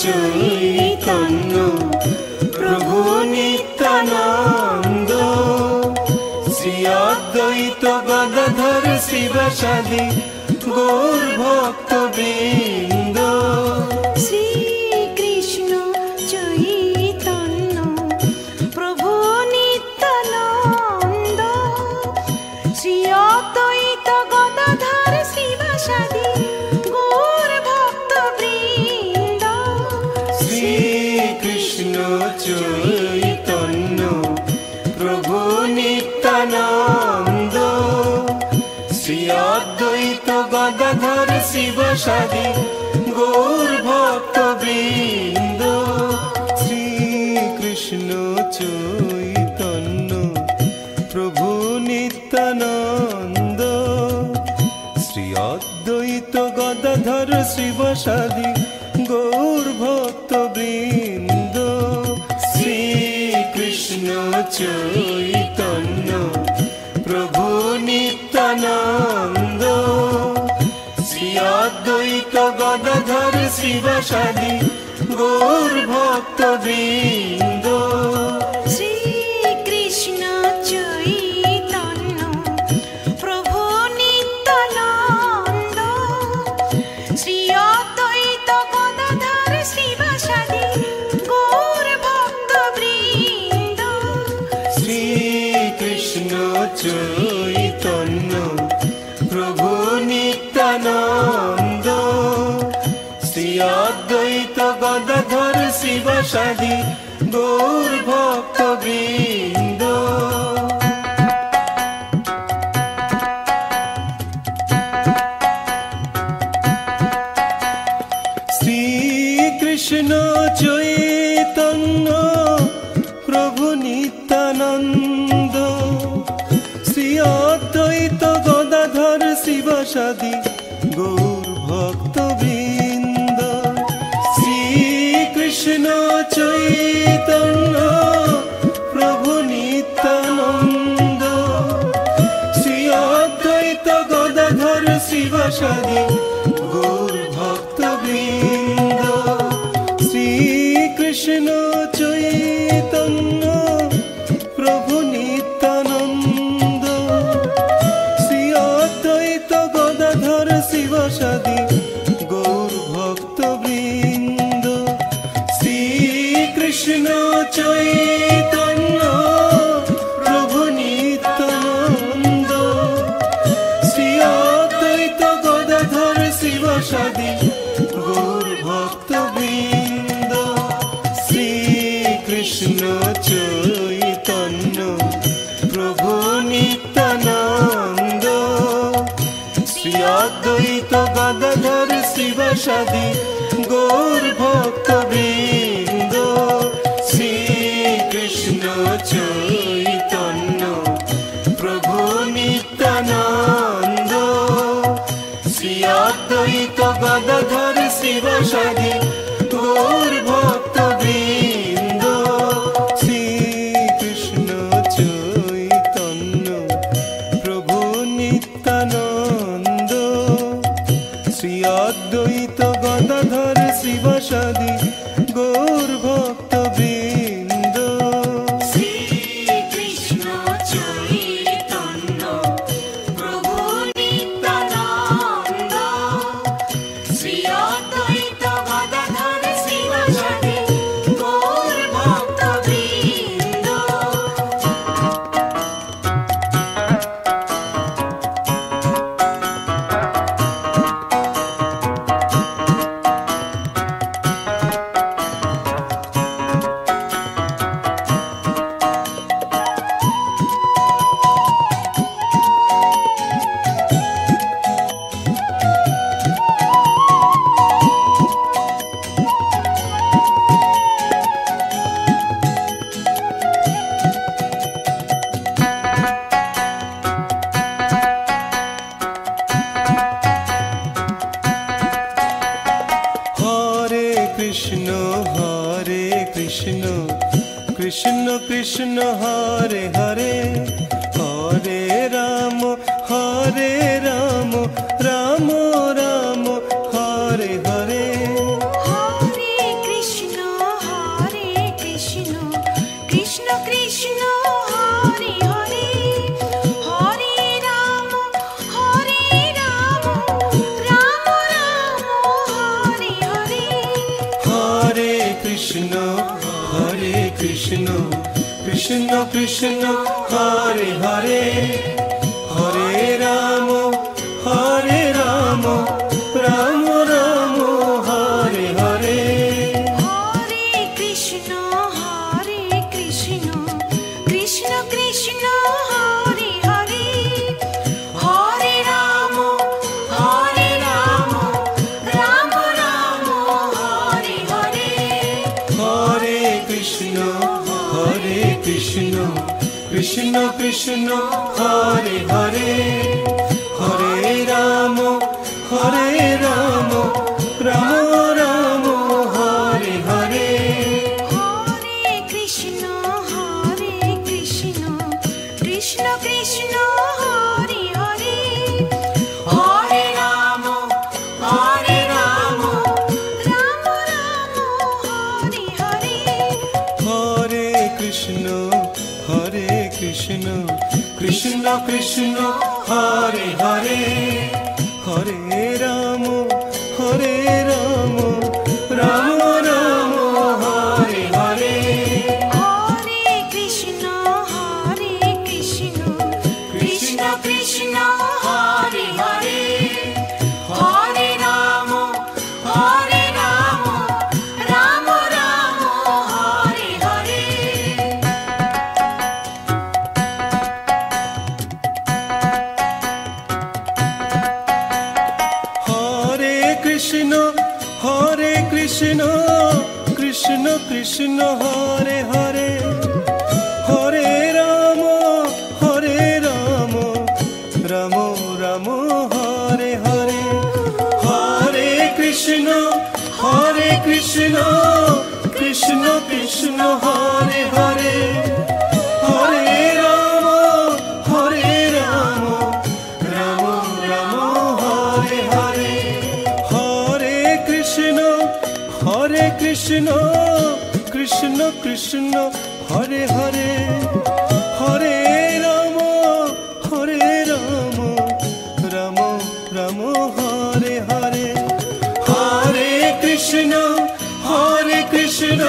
চৈতন্য প্রভু নিত্যানন্দ, শ্রী অদ্বৈত গদাধর শিবাসাদি গৌর ভক্তবৃন্দ। শ্রী কৃষ্ণ চৈতন্য প্রভু নিত্যানন্দ, শ্রী অদ্বৈত গদাধর শিবাসাদি গৌর ভক্তবৃন্দ। শ্রী কৃষ্ণ চৈতন্য প্রভু নিত্যানন্দ, শ্রী অদ্বৈত গদাধর শিবাসাদি গৌর ভক্তবৃন্দ। শ্রী কৃষ্ণ চৈতন্য প্রভু নিত্যানন্দ, শ্রী অদ্বৈত গদাধর শিবাসাদি গৌর ভক্তবৃন্দ। শ্রী কৃষ্ণ চৈতন্য প্রভু নিত্যানন্দ, শ্রী অদ্বৈত গদাধর শিবাসাদি গৌর ভক্তবৃন্দ। শ্রী কৃষ্ণ চৈতন্য প্রভু নিত্যানন্দ, শ্রী অদ্বৈত গদাধর শিবাসাদি গৌর ভক্তবৃন্দ। শ্রী কৃষ্ণ চৈতন্য প্রভু নিত্যানন্দ, শ্রী অদ্বৈত গদাধর শিবাসাদি গৌর ভক্তবৃন্দ। শ্রী কৃষ্ণ চৈতন্য প্রভু নিত্যানন্দ, শ্রী অদ্বৈত গদাধর শিবাসাদি গৌর ভক্তবৃন্দ। শ্রী কৃষ্ণ চৈতন্য প্রভু নিত্যানন্দ, শ্রী অদ্বৈত গদাধর শিবাসাদি গৌর ভক্তবৃন্দ। শ্রী কৃষ্ণ চৈতন্য প্রভু নিত্যানন্দ, শ্রী অদ্বৈত গদাধর শিবাসাদি গৌর ভক্তবৃন্দ। শ্রী কৃষ্ণ চৈতন্য প্রভু নিত্যানন্দ, শ্রী অদ্বৈত গদাধর শিবাসাদি গৌর ভক্তবৃন্দ। শ্রী কৃষ্ণ চৈতন্য প্রভু নিত্যানন্দ, শ্রী অদ্বৈত গদাধর শিবাসাদি গৌর ভক্তবৃন্দ। শ্রী কৃষ্ণ চৈতন্য প্রভু নিত্যানন্দ, শ্রী অদ্বৈত গদাধর শিবাসাদি গৌর ভক্তবৃন্দ। শ্রী কৃষ্ণ চৈতন্য প্রভু নিত্যানন্দ, শ্রী অদ্বৈত গদাধর শিবাসাদি গৌর ভক্তবৃন্দ। শ্রী কৃষ্ণ চৈতন্য প্রভু নিত্যানন্দ, শ্রী অদ্বৈত গদাধর শিবাসাদি গৌর ভক্তবৃন্দ। কৃষ্ণ কৃষ্ণ হরে হরে, হরে রাম রাম রাম হরে হরে। হরে কৃষ্ণ হরে কৃষ্ণ কৃষ্ণ কৃষ্ণ হরে হরে হরে রাম রাম রাম হরে হরে হরে কৃষ্ণ কৃষ্ণ কৃষ্ণ হরে হরে হরে রাম রাম রাম হরে হরে হরে কৃষ্ণ কৃষ্ণ কৃষ্ণ হরে হরে হরে রাম রাম রাম হরে হরে হরে কৃষ্ণ কৃষ্ণ কৃষ্ণ হরে হরে হরে রাম রাম রাম হরে হরে হরে কৃষ্ণ কৃষ্ণ কৃষ্ণ হরে হরে হরে রাম রাম রাম হরে হরে হরে কৃষ্ণ কৃষ্ণ কৃষ্ণ হরে হরে হরে রাম রাম রাম হরে হরে হরে কৃষ্ণ কৃষ্ণ কৃষ্ণ হরে হরে হরে রাম রাম রাম হরে হরে হরে কৃষ্ণ কৃষ্ণ কৃষ্ণ হরে হরে হরে রাম রাম রাম হরে হরে হরে কৃষ্ণ কৃষ্ণ কৃষ্ণ হরে হরে হরে রাম রাম রাম হরে হরে হরে কৃষ্ণ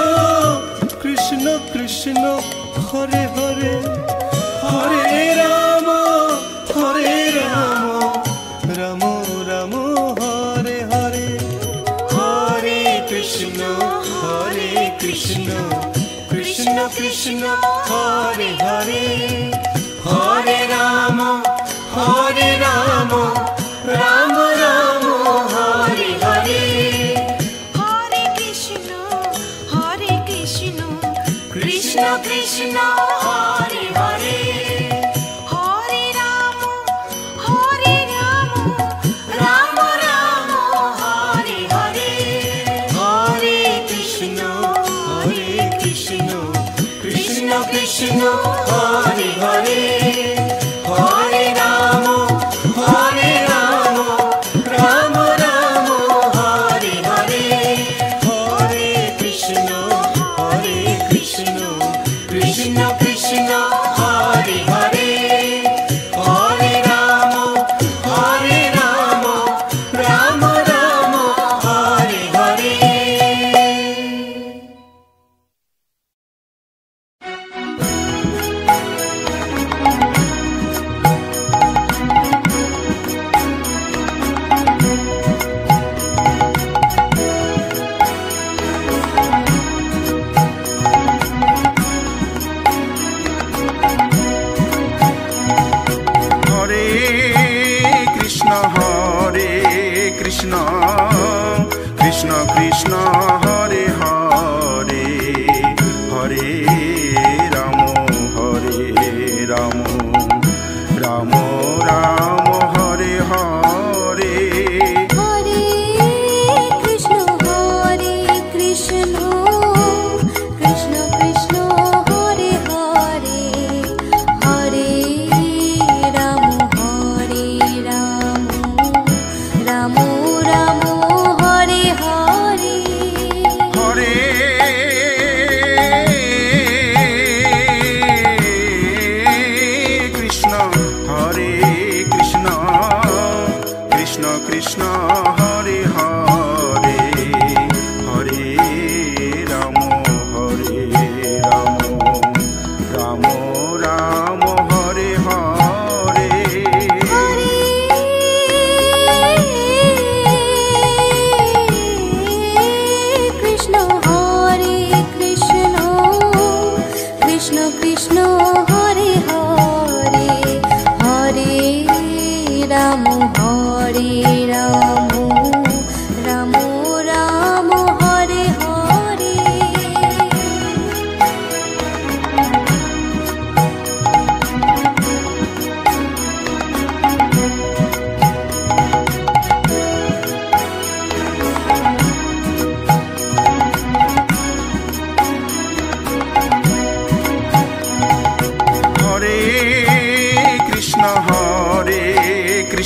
কৃষ্ণ কৃষ্ণ হরে হরে হরে রাম রাম রাম হরে হরে হরে কৃষ্ণ কৃষ্ণ কৃষ্ণ হরে হরে হরে রাম রাম রাম হরে হরে হরে কৃষ্ণ কৃষ্ণ কৃষ্ণ হরে হরে হরে রাম রাম রাম হরে হরে হরে কৃষ্ণ কৃষ্ণ কৃষ্ণ হরে হরে হরে রাম রাম রাম হরে হরে হরে কৃষ্ণ কৃষ্ণ কৃষ্ণ হরে হরে হরে রাম রাম রাম হরে হরে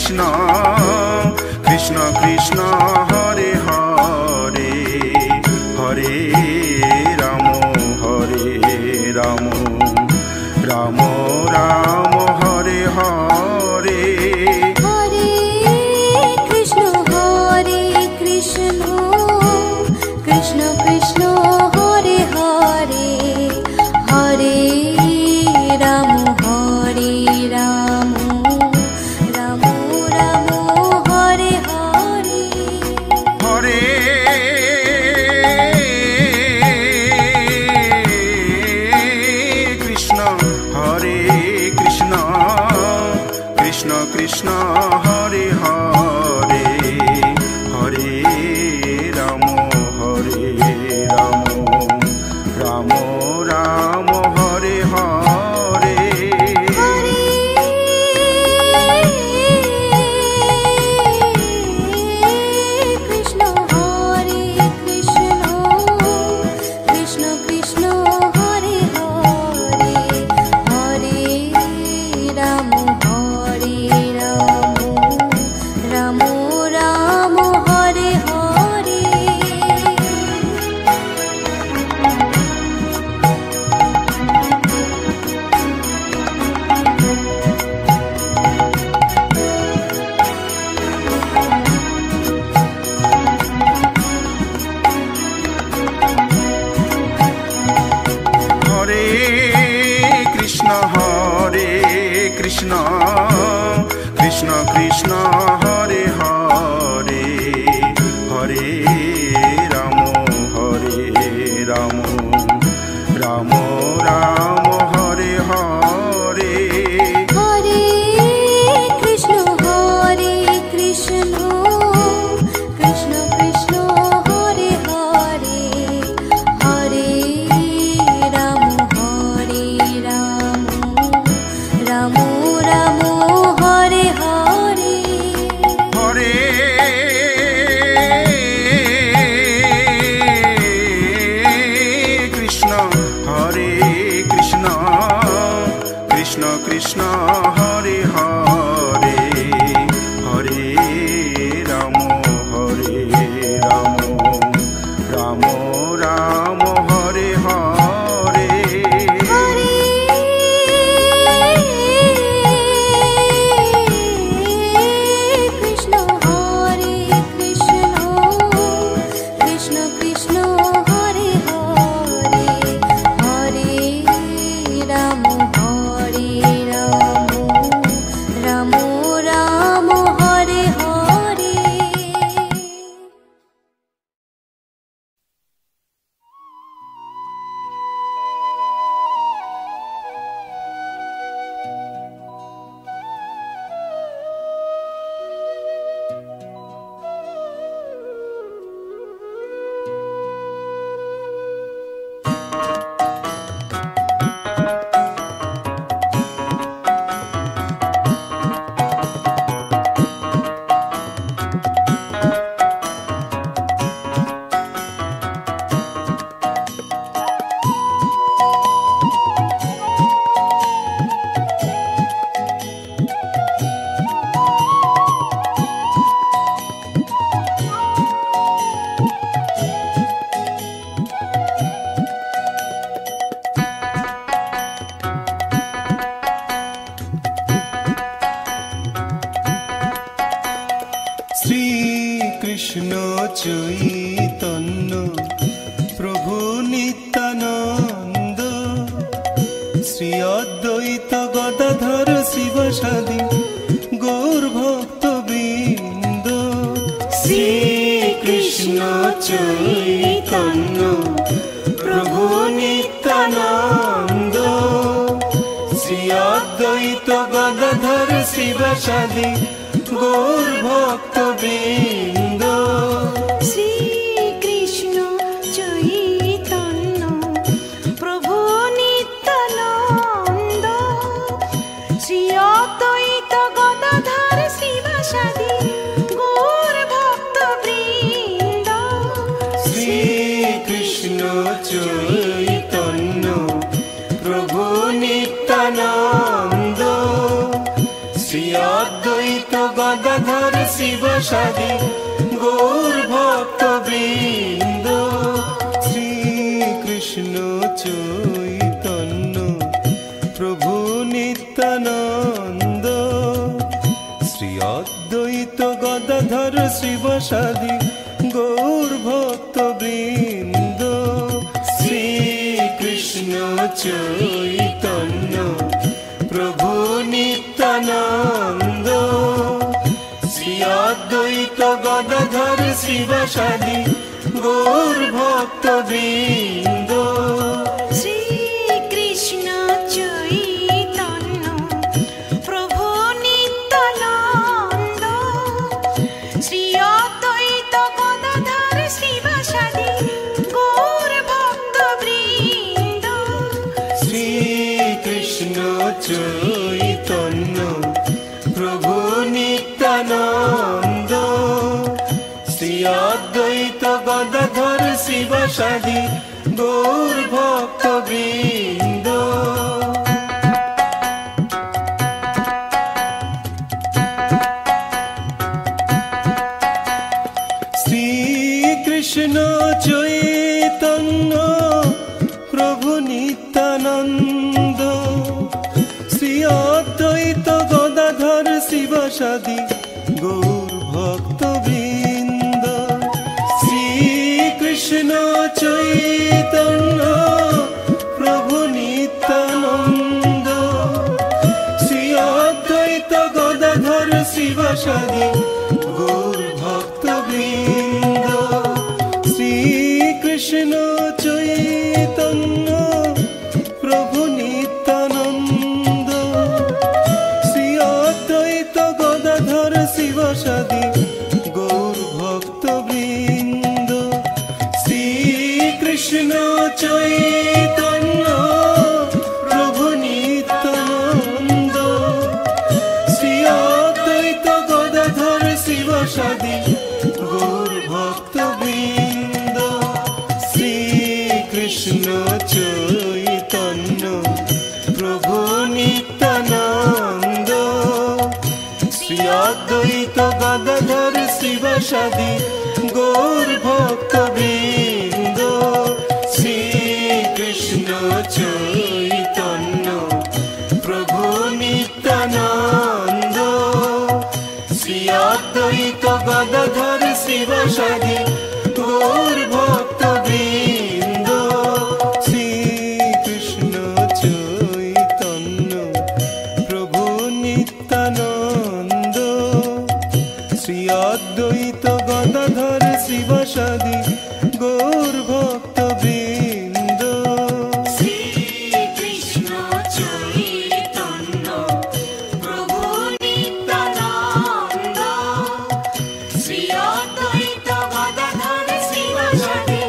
কৃষ্ণ কৃষ্ণ কৃষ্ণ হরে হরে হরে রাম রাম রাম হরে হরে হরে কৃষ্ণ কৃষ্ণ কৃষ্ণ হরে হরে হরে রাম রাম রাম রাম হরে হরে হরে কৃষ্ণ কৃষ্ণ কৃষ্ণ হরে হরে হরে রাম রাম রাম হরে হরে হরে কৃষ্ণ কৃষ্ণ কৃষ্ণ হরে হরে হরে রাম রাম রাম হরে হরে হরে কৃষ্ণ কৃষ্ণ কৃষ্ণ হরে হরে হরে রাম রাম রাম হরে হরে হরে কৃষ্ণ কৃষ্ণ কৃষ্ণ হরে হরে হরে রাম রাম রাম হরে হরে হরে কৃষ্ণ কৃষ্ণ হরে হরে হরে রাম রাম রাম হরে হরে হরে কৃষ্ণ কৃষ্ণ হরে হরে হরে রাম রাম রাম হরে হরে শ্রীকৃষ্ণ চৈতন্য প্রভু নিত্যানন্দ শ্রী অদ্বৈত গদাধর শিবসাদী গৌর ভক্তবৃন্দ শ্রীকৃষ্ণ চৈতন্য প্রভু নিত্যানন্দ শ্রী অদ্বৈত গদাধর শিবসাদী গৌর ভক্তবৃন্দ শ্রীকৃষ্ণ চৈতন্য প্রভু নিত্যানন্দ শ্রী অদ্বৈত গদাধর শিবসাদী গৌর ভক্তবৃন্দ শ্রীকৃষ্ণ চৈতন্য প্রভু নিত্যানন্দ শ্রী অদ্বৈত গদাধর শিবসাদি গৌর ভক্ত বৃন্দ। শ্রীকৃষ্ণ চৈতন্য প্রভু নিত্যানন্দ, শ্রী অদ্বৈত গদাধর শিবসাদি গৌর ভক্ত বৃন্দ। শ্রীকৃষ্ণ চৈতন্য প্রভু নিত্যানন্দ, শ্রী অদ্বৈত গদাধর শিবসাদি গৌর ভক্ত বৃন্দ। শ্রীকৃষ্ণ চৈতন্য প্রভু নিত্যানন্দ, শ্রী অদ্বৈত গদাধর শিবসাদি গৌর ভক্ত বৃন্দ। শ্রীকৃষ্ণ চৈতন্য প্রভু নিত্যানন্দ, শ্রী অদ্বৈত গদাধর শিবসাদি গৌর ভক্ত বৃন্দ। শ্রীকৃষ্ণ চৈতন্য প্রভু নিত্যানন্দ, শ্রী অদ্বৈত গদাধর শিবসাদি গৌর ভক্ত বৃন্দ। শ্রীকৃষ্ণ চৈতন্য প্রভু নিত্যানন্দ, শ্রী অদ্বৈত গদাধর শিবসাদি গৌর ভক্ত বৃন্দ। শ্রীকৃষ্ণ চৈতন্য প্রভু নিত্যানন্দ, শ্রী অদ্বৈত গদাধর শিবসাদি গৌর ভক্ত বৃন্দ। শ্রীকৃষ্ণ চৈতন্য প্রভু নিত্যানন্দ, শ্রী অদ্বৈত গদাধর শিবসাদি গৌর ভক্ত বৃন্দ। শ্রীকৃষ্ণ চৈতন্য প্রভু নিত্যানন্দ, শ্রী অদ্বৈত গদাধর শিবসাদি গৌর ভক্ত বৃন্দ। শ্রীকৃষ্ণ চৈতন্য প্রভু নিত্যানন্দ, শ্রী অদ্বৈত গদাধর শিবসাদি গৌর ভক্ত বৃন্দ। শ্রীকৃষ্ণ চৈতন্য প্রভু নিত্যানন্দ, শ্রী অদ্বৈত গদাধর শিবসাদি গৌর ভক্ত বৃন্দ। শ্রীকৃষ্ণ চৈতন্য প্রভু নিত্যানন্দ, শ্রী অদ্বৈত গদাধর শিবসাদি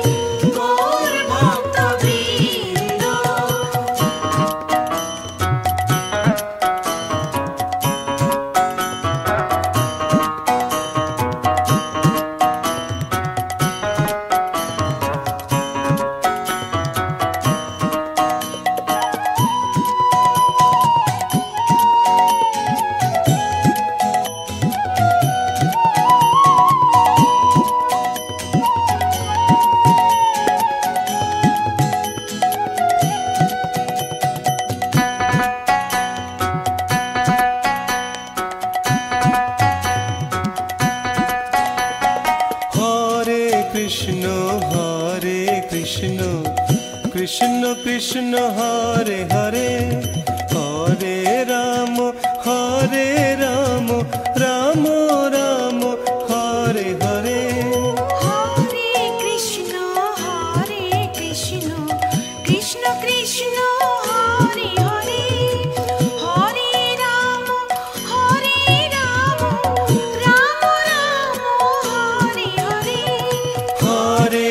গৌর ভক্ত বৃন্দ। কৃষ্ণ কৃষ্ণ হরে হরে, হরে রাম রাম রাম হরে হরে। হরে কৃষ্ণ কৃষ্ণ কৃষ্ণ হরে হরে, হরে রাম রাম রাম হরে হরে। হরে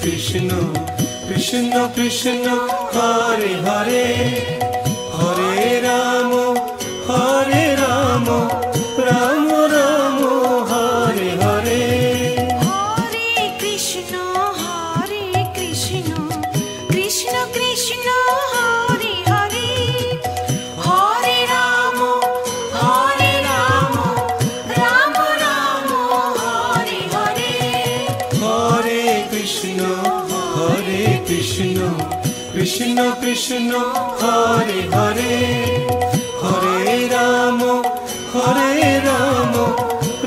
কৃষ্ণ কৃষ্ণ কৃষ্ণ হরে হরে, হরে রাম রাম রাম হরে হরে। হরে কৃষ্ণ কৃষ্ণ কৃষ্ণ হরে হরে, হরে Ram Hare Krishna, Krishna Krishna, Hare Hare, Hare Rama, Hare Rama,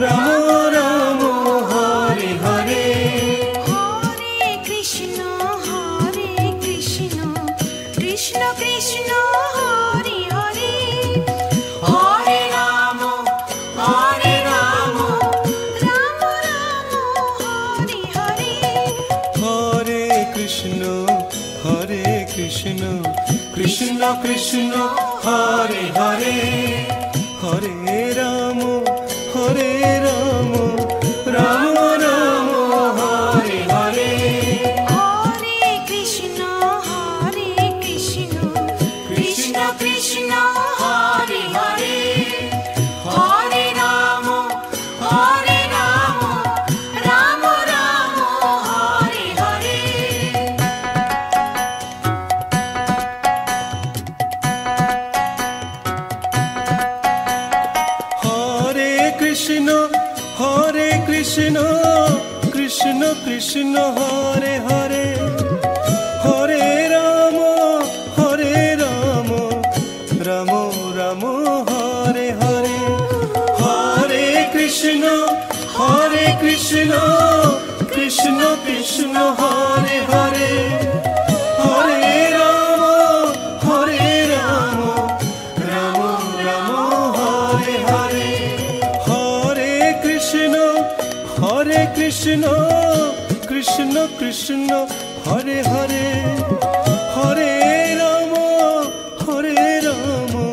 Rama Rama, Hare Hare. Hare Krishna, Krishna Krishna, Hare Hare, Hare Rama, Hare Rama, Rama Rama, Hare Hare. Hare Krishna, Krishna Krishna, Hare Hare, Hare Rama, Hare Rama, Rama Rama, Hare Hare. Hare Krishna, Krishna Krishna, Hare Hare, Hare Rama, Hare Rama, Rama Rama, Hare Hare. Krishna, Krishna Krishna, Hare Hare, Hare Rama, Hare Rama, Rama Rama, Hare Hare. Hare Krishna, Krishna Krishna, Hare Hare, Hare Rama, Hare Rama, Rama Rama, Hare Hare. Hare Krishna, Krishna Krishna, Hare Hare, Hare Rama, Hare Rama,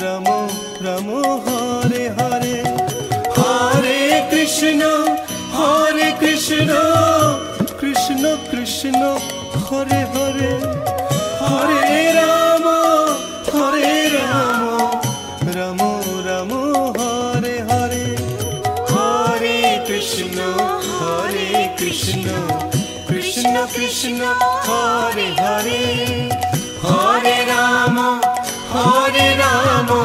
Rama Rama, Hare Hare. Hare Krishna, Krishna Krishna, Hare Hare, Hare Rama, Hare Rama, Rama Rama, Hare Hare. Hare Krishna, Krishna Krishna, Hare Hare, Hare Rama, Hare Rama,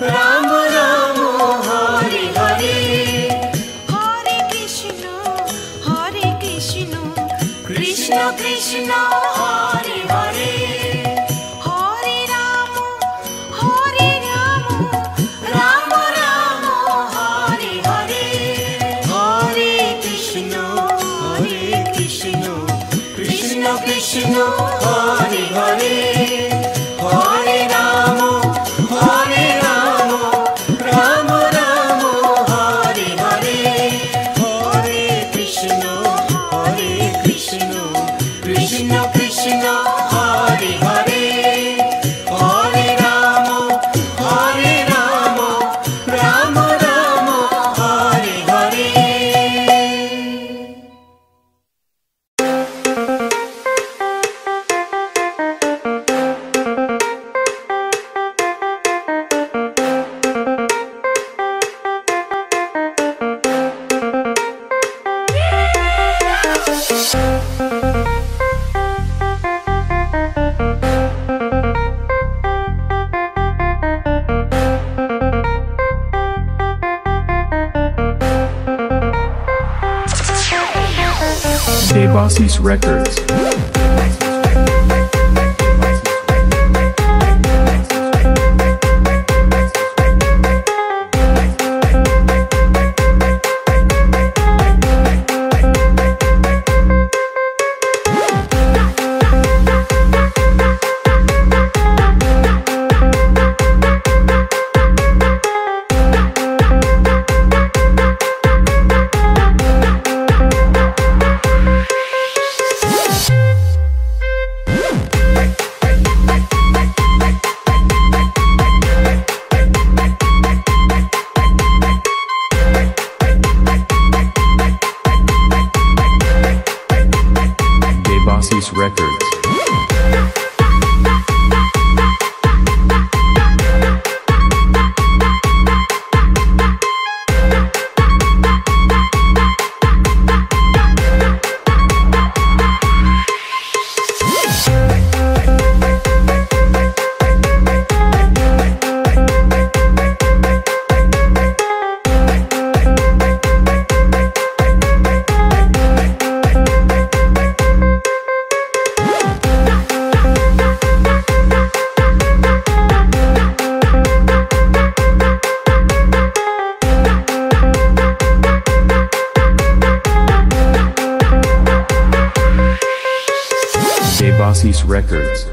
Rama Rama, Hare Hare. Hare Krishna, Krishna Krishna, Hare Hare, Hare Rama, Hare Rama, Rama Rama, Hare Hare. Hare Krishna, Krishna Krishna, Hare Hare, Hare Rama, Hare Rama, Rama Rama, Hare Hare. Hare Krishna, Krishna Krishna, Hare Hare, Hare Rama, Hare Rama, Rama Rama, Hare Hare. Devasis Records. Devasis Records. Debasis Records.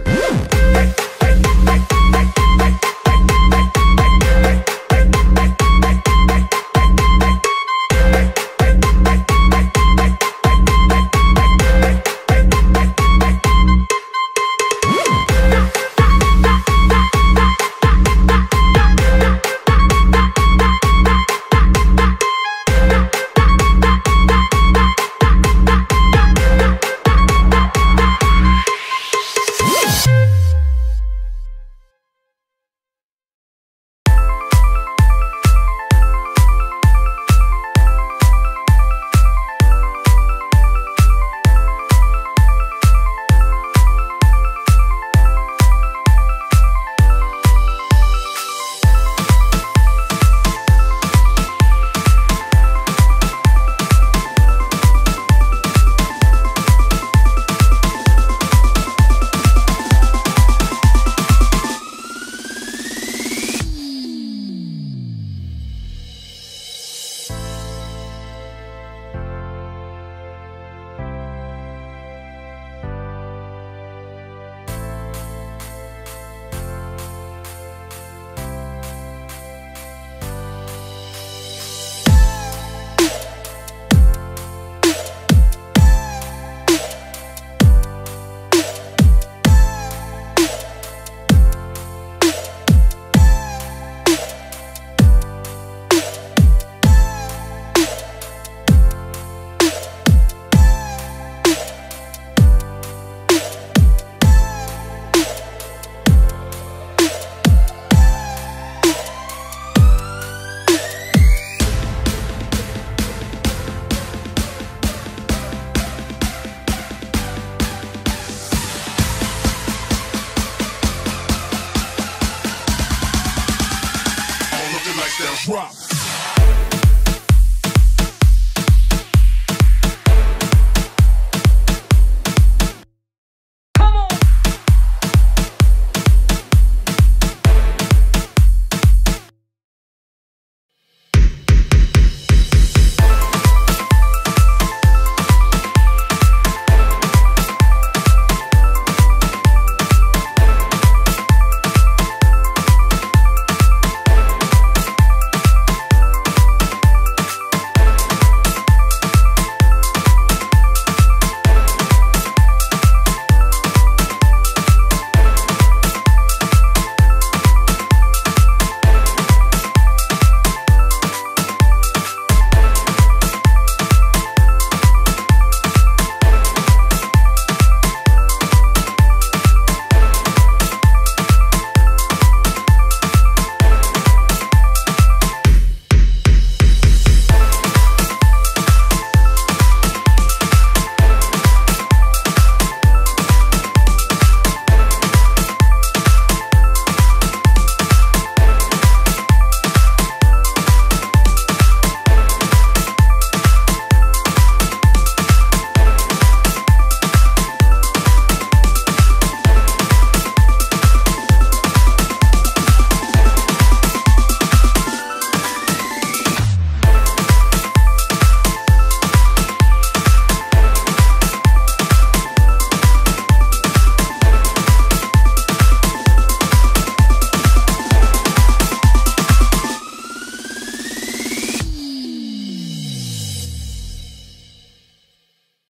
Drop.